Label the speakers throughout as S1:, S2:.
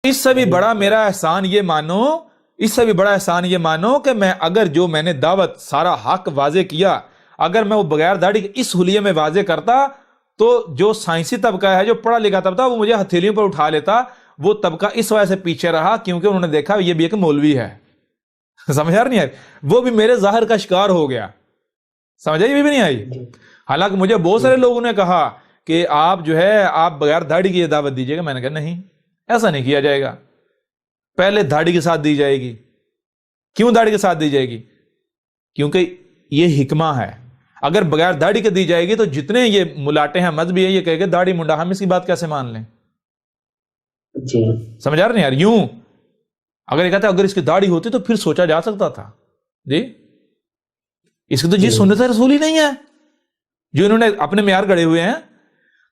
S1: اس سے بھی بڑا میرا احسان یہ مانو، اس سے بھی بڑا احسان یہ مانو کہ میں اگر جو میں نے دعوت سارا حق واضح کیا، اگر میں وہ بغیر داڑھی کے اس حلیے میں واضح کرتا تو جو سائنسی طبقہ ہے، جو پڑھا لکھا طبقہ، وہ مجھے ہتھیلیوں پر اٹھا لیتا. وہ طبقہ اس وجہ سے پیچھے رہا کیونکہ انہوں نے دیکھا یہ بھی ایک مولوی ہے. سمجھ آ رہی ہے؟ وہ بھی میرے ظاہر کا شکار ہو گیا. سمجھ آئی بھی نہیں آئی؟ حالانکہ مجھے بہت سارے لوگوں نے کہا کہ آپ جو ہے آپ بغیر داڑھی کی یہ دعوت دیجیے گا. میں نے کہا نہیں، ایسا نہیں کیا جائے گا. پہلے داڑھی کے ساتھ دی جائے گی. کیوں داڑھی کے ساتھ دی جائے گی؟ کیونکہ یہ حکمہ ہے. اگر بغیر داڑھی کے دی جائے گی تو جتنے یہ ملاٹے ہیں مذہبی ہیں، یہ کہے گے داڑھی منڈا، ہم اس کی بات کیسے مان لیں؟
S2: جی
S1: سمجھ آ رہے ہیں یار؟ یوں اگر یہ کہتا ہے اگر اس کی داڑھی ہوتی تو پھر سوچا جا سکتا تھا. جی اس کی تو جی سنت رسول ہی نہیں ہے جو انہوں نے اپنے معیار گڑے ہوئے ہیں.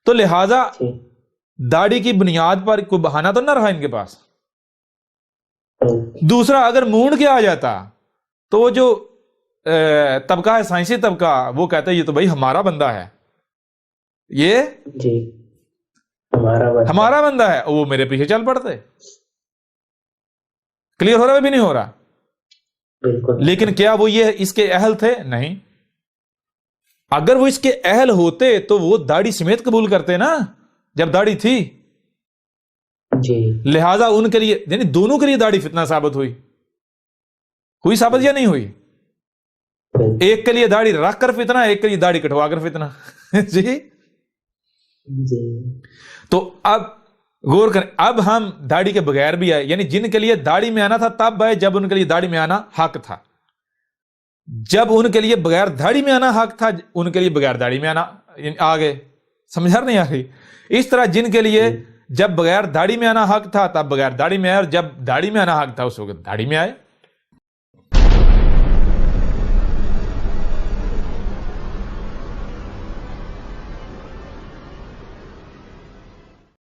S1: تو لہذا داڑھی کی بنیاد پر کوئی بہانہ تو نہ رہا ان کے پاس. دوسرا، اگر مونڈ کے آ جاتا تو وہ جو طبقہ ہے سائنسی طبقہ، وہ کہتا ہے یہ تو بھائی ہمارا بندہ ہے، یہ
S2: جی
S1: ہمارا بندہ ہے، وہ میرے پیچھے چل پڑتے. کلیئر ہو رہا ہے بھی نہیں ہو رہا؟
S2: بالکل.
S1: لیکن کیا وہ یہ اس کے اہل تھے؟ نہیں. اگر وہ اس کے اہل ہوتے تو وہ داڑھی سمیت قبول کرتے نا جب داڑھی تھی.
S2: جی
S1: لہذا ان کے لیے، یعنی دونوں کے لیے داڑھی فتنہ ثابت ہوئی ثابت یا نہیں ہوئی؟ ایک کے لیے داڑھی رکھ کر فتنہ، ایک کے لیے داڑھی کٹوا کر فتنہ. جی
S2: جی.
S1: تو اب غور کریں، اب ہم داڑھی کے بغیر بھی آئے، یعنی جن کے لیے داڑھی میں آنا تھا تب آئے جب ان کے لیے داڑھی میں آنا حق تھا. جب ان کے لیے بغیر داڑھی میں آنا حق تھا، ان کے لیے بغیر داڑھی میں آنا آ گئے. سمجھ نہیں آ رہی؟ اس طرح جن کے لیے جب بغیر داڑھی میں آنا حق تھا تب بغیر داڑھی میں آئے، اور جب داڑھی میں آنا حق تھا اس وقت داڑھی میں آئے.